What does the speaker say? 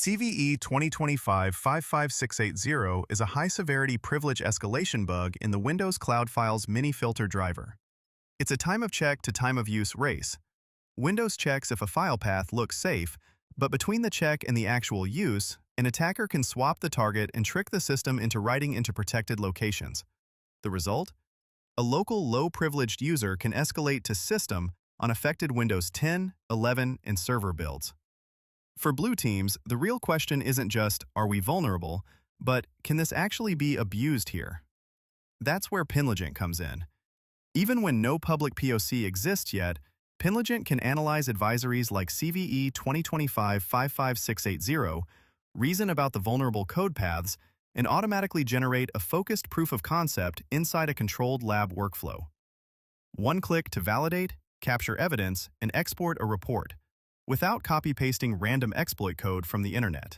CVE-2025-55680 is a high-severity privilege escalation bug in the Windows Cloud Files mini-filter driver. It's a time-of-check to time-of-use race. Windows checks if a file path looks safe, but between the check and the actual use, an attacker can swap the target and trick the system into writing into protected locations. The result? A local low-privileged user can escalate to system on affected Windows 10, 11, and server builds. For blue teams, the real question isn't just, are we vulnerable, but can this actually be abused here? That's where Penligent comes in. Even when no public PoC exists yet, Penligent can analyze advisories like CVE-2025-55680, reason about the vulnerable code paths, and automatically generate a focused proof of concept inside a controlled lab workflow. One click to validate, capture evidence, and export a report, without copy-pasting random exploit code from the internet.